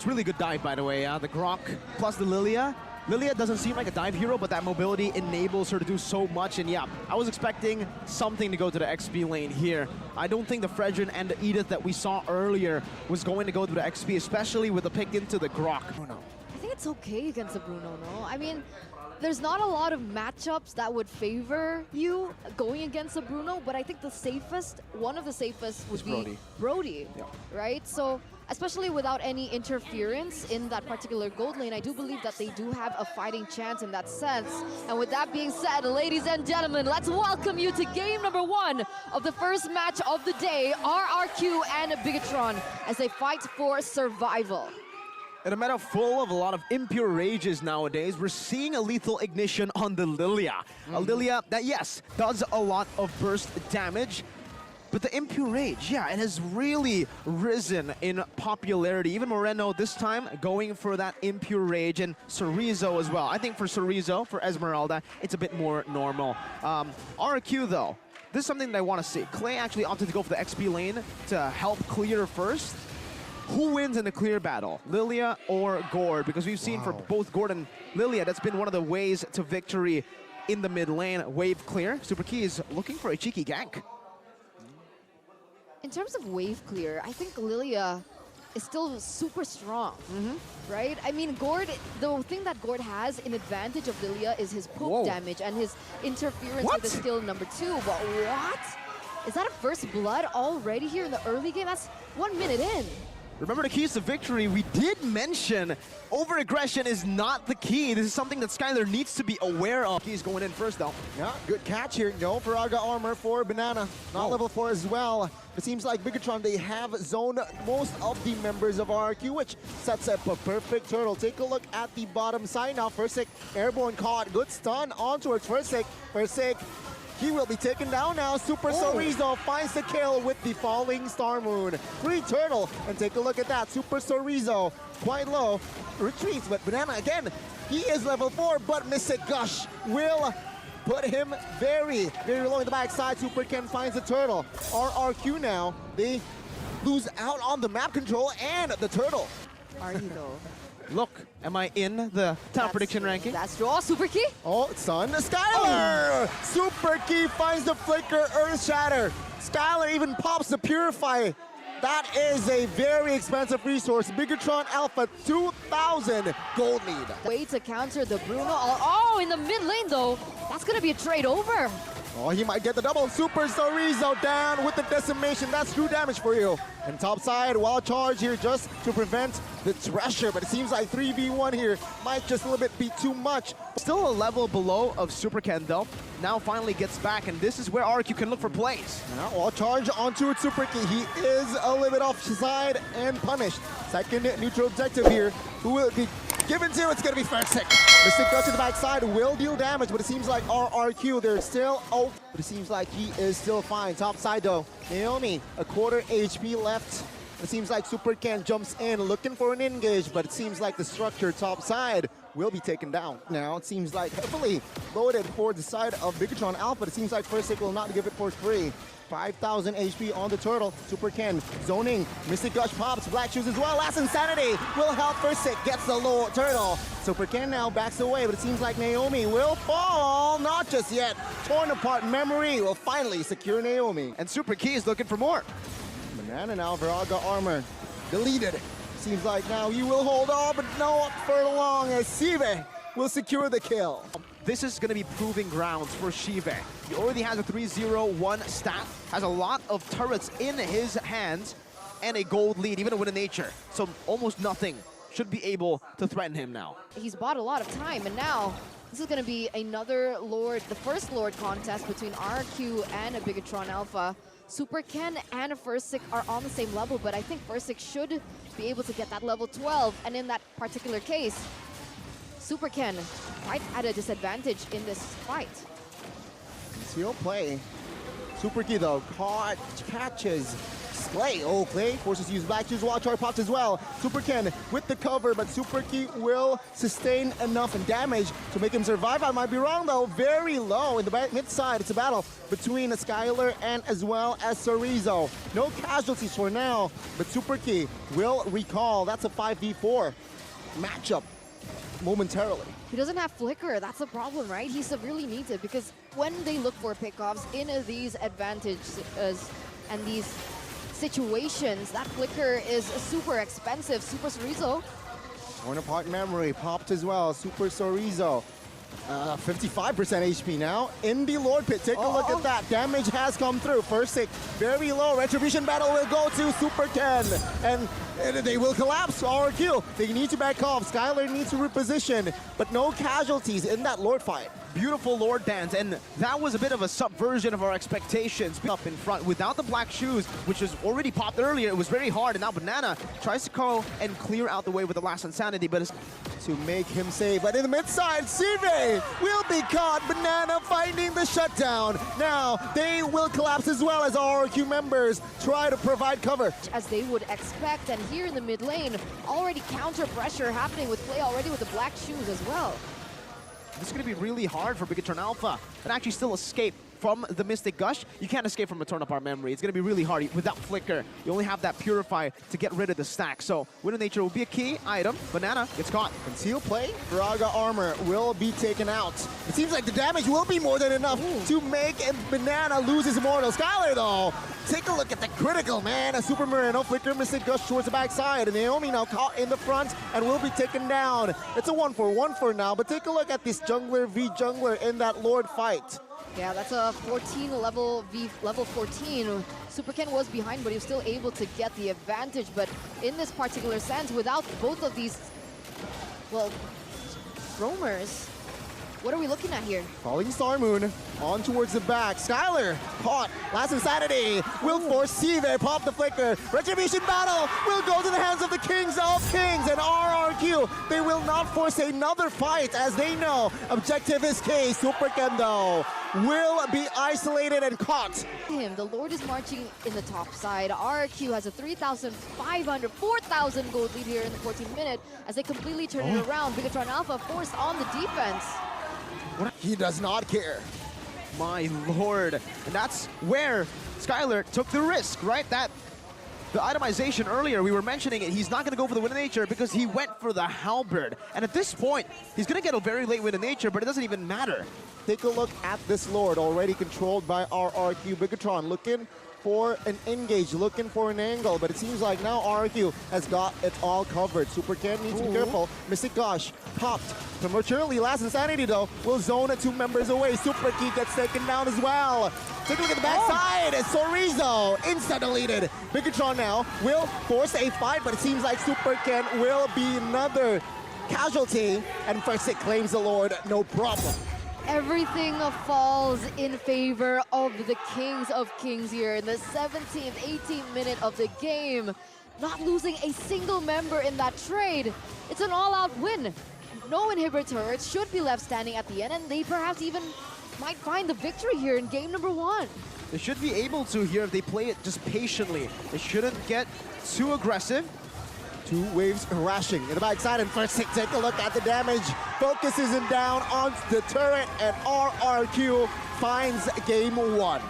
It's really good dive, by the way. The Grok plus the Lilia. Lilia doesn't seem like a dive hero, but that mobility enables her to do so much. And yeah, I was expecting something to go to the XP lane here. I don't think the Fredrin and the Edith that we saw earlier was going to go to the XP, especially with the pick into the Grok. I think it's okay against the Bruno, no? I mean, there's not a lot of matchups that would favor you going against a Bruno, but I think the safest, one of the safest would be Brody, yeah. right? So, especially without any interference in that particular gold lane, I do believe that they do have a fighting chance in that sense. And with that being said, ladies and gentlemen, let's welcome you to game number 1 of the first match of the day, RRQ and Bigatron, as they fight for survival. In a meta full of a lot of impure rages nowadays, we're seeing a lethal ignition on the Lilia. A Lilia that, yes, does a lot of burst damage, but the impure rage, yeah, it has really risen in popularity. Even Moreno this time going for that impure rage, and Cerezo as well. I think for Cerezo, for Esmeralda, it's a bit more normal. RQ though, this is something that I want to see. Clay actually opted to go for the XP lane to help clear first. Who wins in the clear battle, Lilia or Gord? Because we've seen for both Gord and Lilia, that's been one of the ways to victory in the mid lane. Wave clear. Super Key is looking for a cheeky gank. In terms of wave clear, I think Lilia is still super strong, right? I mean, Gord, the thing that Gord has in advantage of Lilia is his poke damage and his interference with the skill number 2. But what? Is that a first blood already here in the early game? That's 1 minute in. Remember the keys to victory, we did mention over-aggression is not the key. This is something that Skylar needs to be aware of. He's going in first though. Yeah, good catch here. No Faraga armor for Banana. Not level 4 as well. It seems like Bigatron, they have zoned most of the members of RQ, which sets up a perfect turtle. Take a look at the bottom side now. Fursic, airborne caught. Good stun on towards Fursic. Fursic, he will be taken down now. Super Cerezo finds the kill with the falling Star Moon. Free turtle, and take a look at that. Super Cerezo, quite low, retreats, but Banana again, he is level 4, but Mystic Gush will put him very, very low in the backside. Super Ken finds the turtle. RRQ now, they lose out on the map control and the turtle. Are you though? Look, am I in the top prediction ranking? That's true. Oh, Super Key. Oh, Sun Skylar! Super Key finds the flicker, Earth Shatter. Skylar even pops the Purify. That is a very expensive resource. Bigatron Alpha, 2,000 gold lead. Way to counter the Bruno. Oh, in the mid lane though, that's gonna be a trade over. Oh, he might get the double. Super Cerezo down with the decimation. That's true damage for you. And top side, wild charge here just to prevent the Thresher, but it seems like 3v1 here might just a little bit be too much. Still a level below of Super Ken though. Now finally gets back, and this is where RQ can look for plays. Now, wild charge onto Super Key. He is a little bit offside and punished. Second neutral objective here. Who will it be given to? It's going to be Fursic. Mystic Gush to the backside will deal damage, but it seems like RRQ, they're still out. But it seems like he is still fine. Top side though, Naomi, a quarter HP left. It seems like Super Ken jumps in looking for an engage, but it seems like the structure top side will be taken down. Now it seems like heavily loaded for the side of Bigatron Alpha. It seems like Fursic will not give it for free. 5,000 HP on the turtle. Super Ken zoning. Mystic Gush pops. Black Shoes as well. Last Insanity will help Fursic. Gets the low turtle. Super Ken now backs away, but it seems like Naomi will fall. Not just yet. Torn apart memory will finally secure Naomi. And Super Key is looking for more. Banana now, Viraga armor deleted. Seems like now he will hold on, but not for long as Sive will secure the kill. This is going to be proving grounds for Shive. He already has a 3-0-1 stat, has a lot of turrets in his hands, and a gold lead, even with a nature. So almost nothing should be able to threaten him now. He's bought a lot of time, and now this is going to be another Lord, the first Lord contest between RQ and a Bigatron Alpha. Super Ken and Fursic are on the same level, but I think Fursic should be able to get that level 12, and in that particular case, Super Ken quite at a disadvantage in this fight. Seal play. Super Key though catches Clay. Oh, Clay forces to use Black Shoes. Watch our pops as well. Super Ken with the cover, but Super Key will sustain enough and damage to make him survive. I might be wrong though. Very low in the mid side. It's a battle between Skylar and as well as Sorizo. No casualties for now, but Super Key will recall. That's a 5v4 matchup momentarily. He doesn't have flicker. That's the problem, right? He severely needs it because when they look for pickoffs in these advantages and these situations, that flicker is super expensive. Super Sorizo. Torn apart memory popped as well. Super Sorizo. 55% HP now in the Lord Pit. Take a look at that. Damage has come through. First hit, very low. Retribution battle will go to Super Ken. And they will collapse. RQ. They need to back off. Skylar needs to reposition, but no casualties in that Lord fight. Beautiful Lord dance, and that was a bit of a subversion of our expectations. Up in front without the Black Shoes, which was already popped earlier. It was very hard, and now Banana tries to go and clear out the way with the last Insanity, but it's to make him save. But in the mid side, Sive will be caught. Banana finding the shutdown. Now they will collapse as well as RQ members try to provide cover. As they would expect, and here in the mid lane, already counter pressure happening with Clay already with the Black Shoes as well. This is going to be really hard for Bigatron Alpha and actually still escape from the Mystic Gush. You can't escape from a Torn Apart Memory. It's going to be really hard without Flicker. You only have that Purify to get rid of the stack. So Wind of Nature will be a key item. Banana gets caught. Conceal play. Braga armor will be taken out. It seems like the damage will be more than enough to make Banana lose his immortal. Skylar though, take a look at the critical, man. A Super Marino Flicker Mystic Gush towards the backside. And Naomi now caught in the front and will be taken down. It's a 1-for-1 for now, but take a look at this jungler v jungler in that Lord fight. Yeah, that's a 14 level 14. Super Ken was behind, but he was still able to get the advantage. But in this particular sense, without both of these, well, roamers, what are we looking at here? Falling Star Moon on towards the back. Skylar caught. Last Insanity will force Sive. Pop the flicker. Retribution battle will go to the hands of the Kings of Kings and RRQ. They will not force another fight as they know objective is K. Super Ken though will be isolated and caught. The Lord is marching in the top side. RRQ has a 3,500, 4,000 gold lead here in the 14th minute as they completely turn it around. Bigatron Alpha forced on the defense. He does not care. My lord. And that's where Skylar took the risk, right? That the itemization earlier, we were mentioning it, he's not going to go for the Wind of Nature because he went for the Halberd. And at this point, he's going to get a very late Wind of Nature, but it doesn't even matter. Take a look at this Lord, already controlled by RRQ. Bigatron looking for an engage, looking for an angle, but it seems like now RRQ has got it all covered. Super Ken needs to be careful. Mystic Gosh popped prematurely. Last Insanity though will zone 2 members away. Super Key gets taken down as well. Take a look at the backside. Sorizo insta deleted. Bigatron now will force a fight, but it seems like Super Ken will be another casualty, and first it claims the Lord, no problem. Everything falls in favor of the Kings of Kings here in the 17th, 18th minute of the game. Not losing a single member in that trade. It's an all-out win. No inhibitor turrets should be left standing at the end, and they perhaps even might find the victory here in game number 1. They should be able to here if they play it just patiently. They shouldn't get too aggressive. 2 waves rashing in the backside, and first take a look at the damage. Focuses him down on the turret, and RRQ finds game 1.